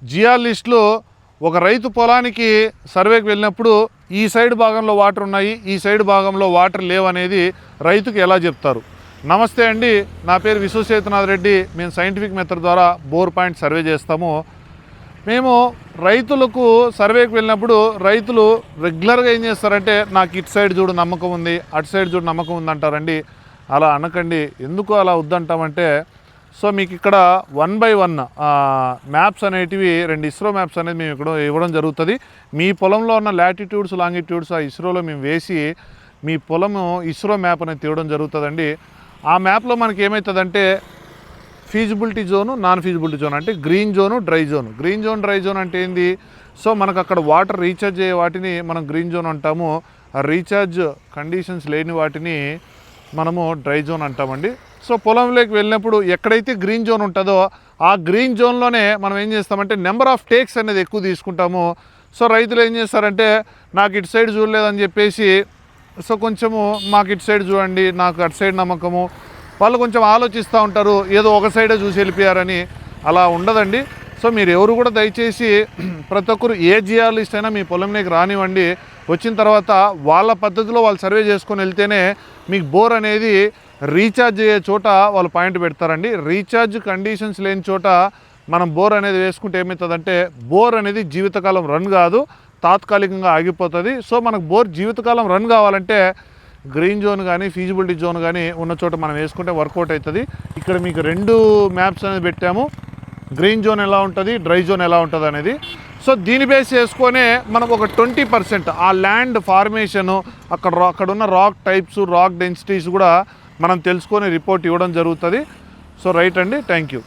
జియాలిస్టులు ఒక రైతు పొలానికి సర్వేకి వెళ్ళినప్పుడు ఈ సైడ్ భాగంలో వాటర్ ఉన్నాయి, ఈ సైడ్ భాగంలో వాటర్ లేవనేది రైతుకు ఎలా చెప్తారు? నమస్తే అండి, నా పేరు విశ్వసేతునాథ్ రెడ్డి. మేము సైంటిఫిక్ మెథడ్ ద్వారా బోర్ పాయింట్ సర్వే చేస్తాము. మేము రైతులకు సర్వేకి వెళ్ళినప్పుడు రైతులు రెగ్యులర్గా ఏం చేస్తారంటే, నాకు ఇటు సైడ్ చూడు నమ్మకం ఉంది, అటు సైడ్ చూడు నమ్మకం ఉంది అంటారండి. అలా అనకండి. ఎందుకు అలా వద్దంటామంటే, సో మీకు ఇక్కడ 1 by 1 మ్యాప్స్ అనేటివి 2 ఇస్రో మ్యాప్స్ అనేది మేము ఇక్కడ ఇవ్వడం జరుగుతుంది. మీ పొలంలో ఉన్న లాటిట్యూడ్స్ లాంగిట్యూడ్స్ ఆ ఇస్రోలో మేము వేసి మీ పొలము ఇస్రో మ్యాప్ అనేది తీయడం జరుగుతుందండి. ఆ మ్యాప్లో మనకి ఏమవుతుందంటే feasibility zone, non feasibility zone, అంటే green zone, dry zone. Green zone, dry zone అంటే ఏంది? సో మనకు అక్కడ వాటర్ రీఛార్జ్ అయ్యే వాటిని మనం గ్రీన్ జోన్ అంటాము. ఆ రీఛార్జ్ కండిషన్స్ లేని వాటిని మనము డ్రై జోన్ అంటామండి. సో పొలంలోకి వెళ్ళినప్పుడు ఎక్కడైతే గ్రీన్ జోన్ ఉంటుందో ఆ గ్రీన్ జోన్లోనే మనం ఏం చేస్తామంటే నెంబర్ ఆఫ్ టేక్స్ అనేది ఎక్కువ తీసుకుంటాము. సో రైతులు ఏం చేస్తారంటే, నాకు ఇటు సైడ్ చూడలేదని చెప్పేసి, సో కొంచెము మాకు ఇటు సైడ్ చూడండి, నాకు అటు సైడ్ నమ్మకము, వాళ్ళు కొంచెం ఆలోచిస్తూ ఉంటారు, ఏదో ఒక సైడే చూసి వెళ్ళిపోయారని. అలా ఉండదండి. సో మీరు ఎవరు కూడా దయచేసి ప్రతి ఒక్కరు ఏ జియాలిస్ట్ అయినా మీ పొలంలోకి రానివ్వండి. వచ్చిన తర్వాత వాళ్ళ పద్ధతిలో వాళ్ళు సర్వే చేసుకొని వెళ్తేనే మీకు బోర్ అనేది రీఛార్జ్ అయ్యే చోట వాళ్ళు పాయింట్ పెడతారండి. రీఛార్జ్ కండిషన్స్ లేని చోట మనం బోర్ అనేది వేసుకుంటే ఏమవుతుందంటే, బోర్ అనేది జీవితకాలం రన్ కాదు, తాత్కాలికంగా ఆగిపోతుంది. సో మనకు బోర్ జీవితకాలం రన్ కావాలంటే గ్రీన్ జోన్ కానీ ఫీజిబిలిటీ జోన్ కానీ ఉన్న చోట మనం వేసుకుంటే వర్కౌట్ అవుతుంది. ఇక్కడ మీకు 2 మ్యాప్స్ అనేది పెట్టాము, గ్రీన్ జోన్ ఎలా ఉంటుంది, డ్రై జోన్ ఎలా ఉంటుంది అనేది. సో దీని బేస్ చేసుకొనే మనం ఒక 20% ఆ ల్యాండ్ ఫార్మేషను, అక్కడున్న రాక్ టైప్స్, రాక్ డెన్సిటీస్ కూడా మనం తెలుసుకొని రిపోర్ట్ ఇవ్వడం జరుగుతుంది. సో రైట్ అండి, థ్యాంక్ యూ.